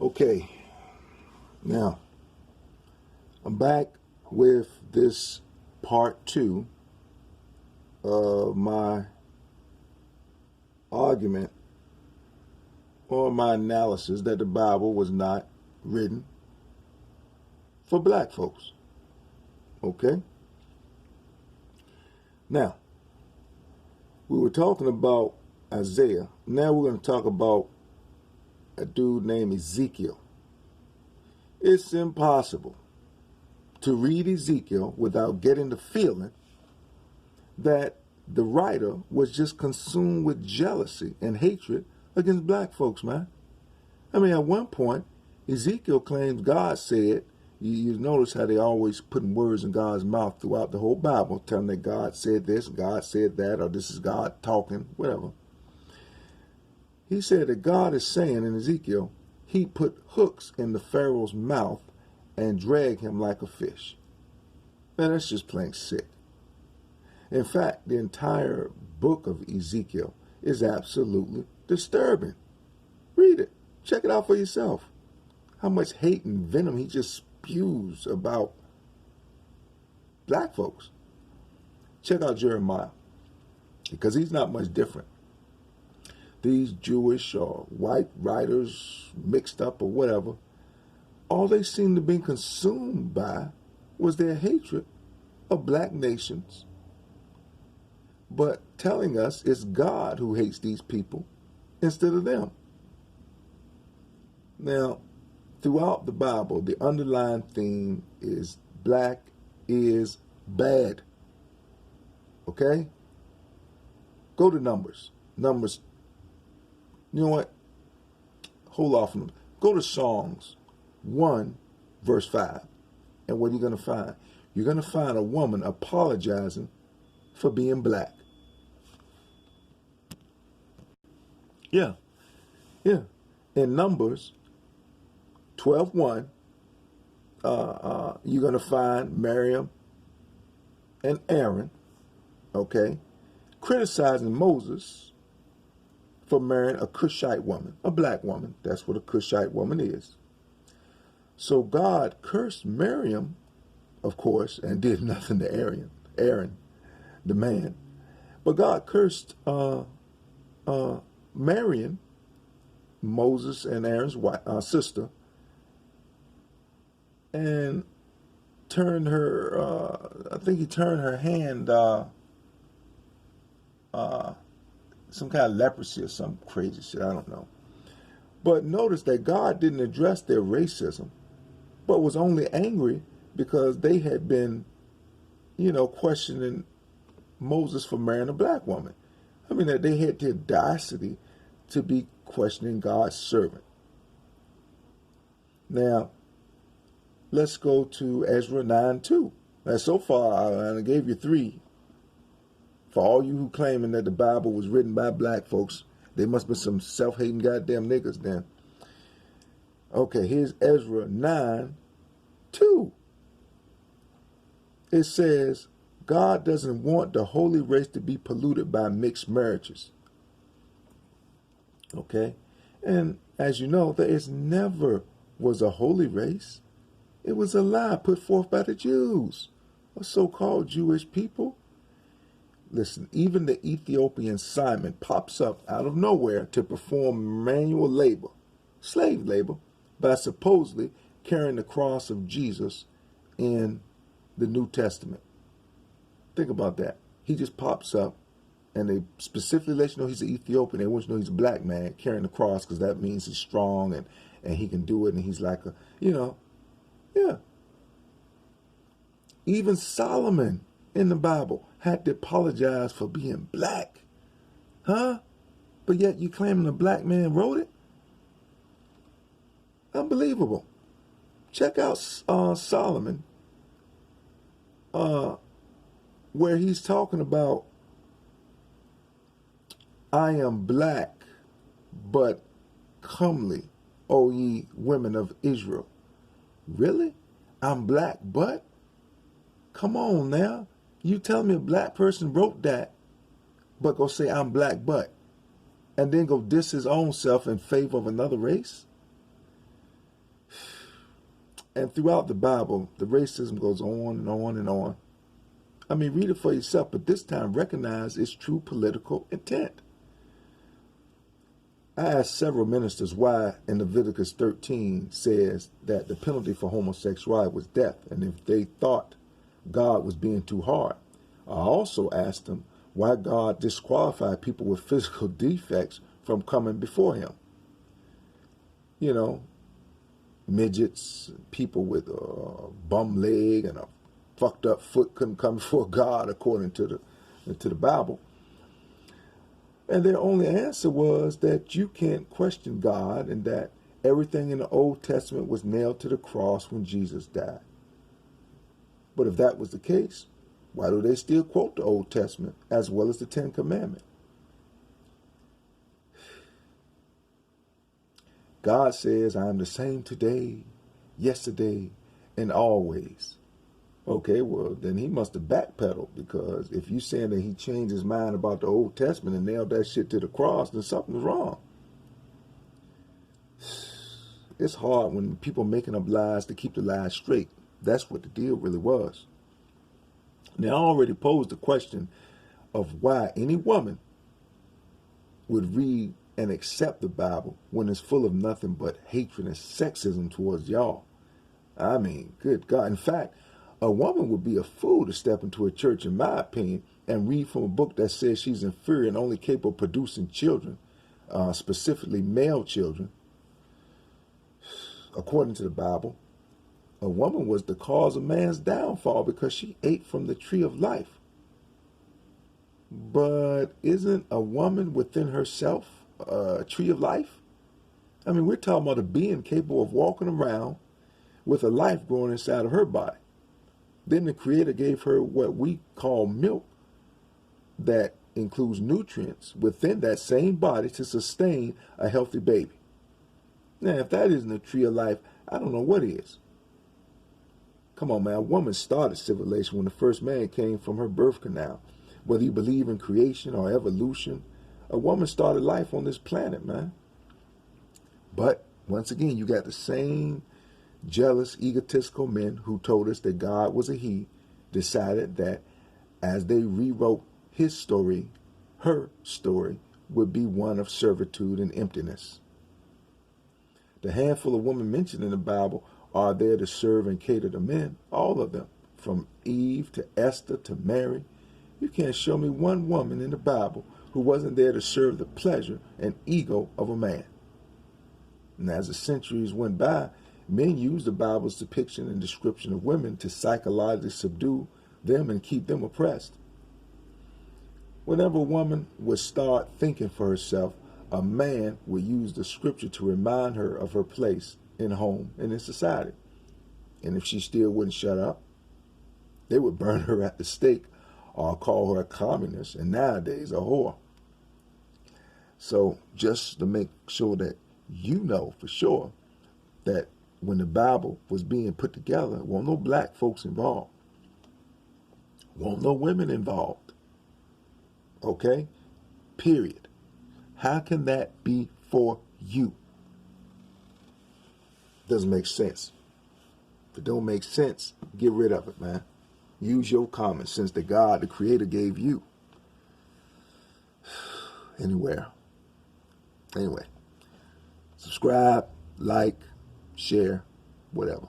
Okay, now I'm back with this part 2 of my argument or my analysis that the Bible was not written for black folks. Okay? Now, we were talking about Isaiah. Now we're going to talk about a dude named Ezekiel. It's impossible to read Ezekiel without getting the feeling that the writer was just consumed with jealousy and hatred against black folks, man. I mean, at one point, Ezekiel claims God said, you notice how they always putting words in God's mouth throughout the whole Bible, telling that God said this, God said that, or this is God talking, whatever. He said that God is saying in Ezekiel, he put hooks in the Pharaoh's mouth and dragged him like a fish. Man, that's just plain sick. In fact, the entire book of Ezekiel is absolutely disturbing. Read it. Check it out for yourself. How much hate and venom he just spews about black folks. Check out Jeremiah, because he's not much different. These Jewish or white writers mixed up or whatever, all they seemed to be consumed by was their hatred of black nations, but telling us it's God who hates these people instead of them. Now, throughout the Bible, the underlying theme is black is bad. Okay? Go to Numbers. Numbers. You know what? Hold off on them. Go to Songs 1, verse 5. And what are you going to find? You're going to find a woman apologizing for being black. Yeah. In Numbers 12:1, you're going to find Miriam and Aaron, okay, criticizing Moses for marrying a Cushite woman, a black woman. That's what a Cushite woman is. So God cursed Miriam, of course, and did nothing to Aaron, the man. But God cursed Miriam, Moses and Aaron's wife, sister, and turned her, I think he turned her hand, some kind of leprosy or some crazy shit, I don't know. But notice that God didn't address their racism, but was only angry because they had been, questioning Moses for marrying a black woman. I mean, that they had the audacity to be questioning God's servant. Now, let's go to Ezra 9:2. Now, so far, I gave you 3. For all you who claiming that the Bible was written by black folks, they must be some self-hating goddamn niggas then. Okay, here's Ezra 9:2. It says, God doesn't want the holy race to be polluted by mixed marriages. Okay? And as you know, there is never was a holy race. It was a lie put forth by the Jews, or so-called Jewish people. Listen, even the Ethiopian Simon pops up out of nowhere to perform manual labor, slave labor, by supposedly carrying the cross of Jesus in the New Testament. Think about that. He just pops up, and they specifically let you know he's an Ethiopian. They want you to know he's a black man carrying the cross, because that means he's strong and he can do it, and he's like a, yeah. Even Solomon in the Bible had to apologize for being black. Huh? But yet you claiming a black man wrote it? Unbelievable. Check out Solomon, where he's talking about, I am black, but comely, O ye women of Israel. Really? I'm black, but? Come on now. You tell me a black person wrote that, but go say I'm black, but, and then go diss his own self in favor of another race? And throughout the Bible, the racism goes on and on and on. I mean, read it for yourself, but this time recognize its true political intent. I asked several ministers why in Leviticus 13 says that the penalty for homosexuality was death, and if they thought God was being too hard. I also asked them why God disqualified people with physical defects from coming before him. You know, midgets, people with a bum leg and a fucked up foot couldn't come before God according to the Bible. And their only answer was that you can't question God and that everything in the Old Testament was nailed to the cross when Jesus died. But if that was the case, why do they still quote the Old Testament as well as the Ten Commandments? God says, I am the same today, yesterday, and always. Okay, well, then he must have backpedaled, because if you're saying that he changed his mind about the Old Testament and nailed that shit to the cross, then something's wrong. It's hard when people making up lies to keep the lies straight. That's what the deal really was. Now, I already posed the question of why any woman would read and accept the Bible when it's full of nothing but hatred and sexism towards y'all. I mean, good God. In fact, a woman would be a fool to step into a church, in my opinion, and read from a book that says she's inferior and only capable of producing children, specifically male children. According to the Bible, a woman was the cause of man's downfall because she ate from the tree of life. But isn't a woman within herself a tree of life? I mean, we're talking about a being capable of walking around with a life growing inside of her body. Then the Creator gave her what we call milk that includes nutrients within that same body to sustain a healthy baby. Now, if that isn't a tree of life, I don't know what is. Come on, man. A woman started civilization when the first man came from her birth canal. Whether you believe in creation or evolution, a woman started life on this planet, man. But once again, you got the same jealous, egotistical men who told us that God was a he, decided that as they rewrote his story, her story would be one of servitude and emptiness. The handful of women mentioned in the Bible are there to serve and cater to men, all of them, from Eve to Esther to Mary. You can't show me one woman in the Bible who wasn't there to serve the pleasure and ego of a man. And as the centuries went by, men used the Bible's depiction and description of women to psychologically subdue them and keep them oppressed. Whenever a woman would start thinking for herself, a man would use the scripture to remind her of her place in home and in society. And if she still wouldn't shut up, they would burn her at the stake or call her a communist, and nowadays a whore. So just to make sure that you know for sure that when the Bible was being put together, there weren't no black folks involved. Weren't no women involved. Okay? Period. How can that be for you? Doesn't make sense. If it don't make sense, get rid of it, man. Use your common sense that God, the Creator, gave you. Anyway, subscribe, like, share, whatever.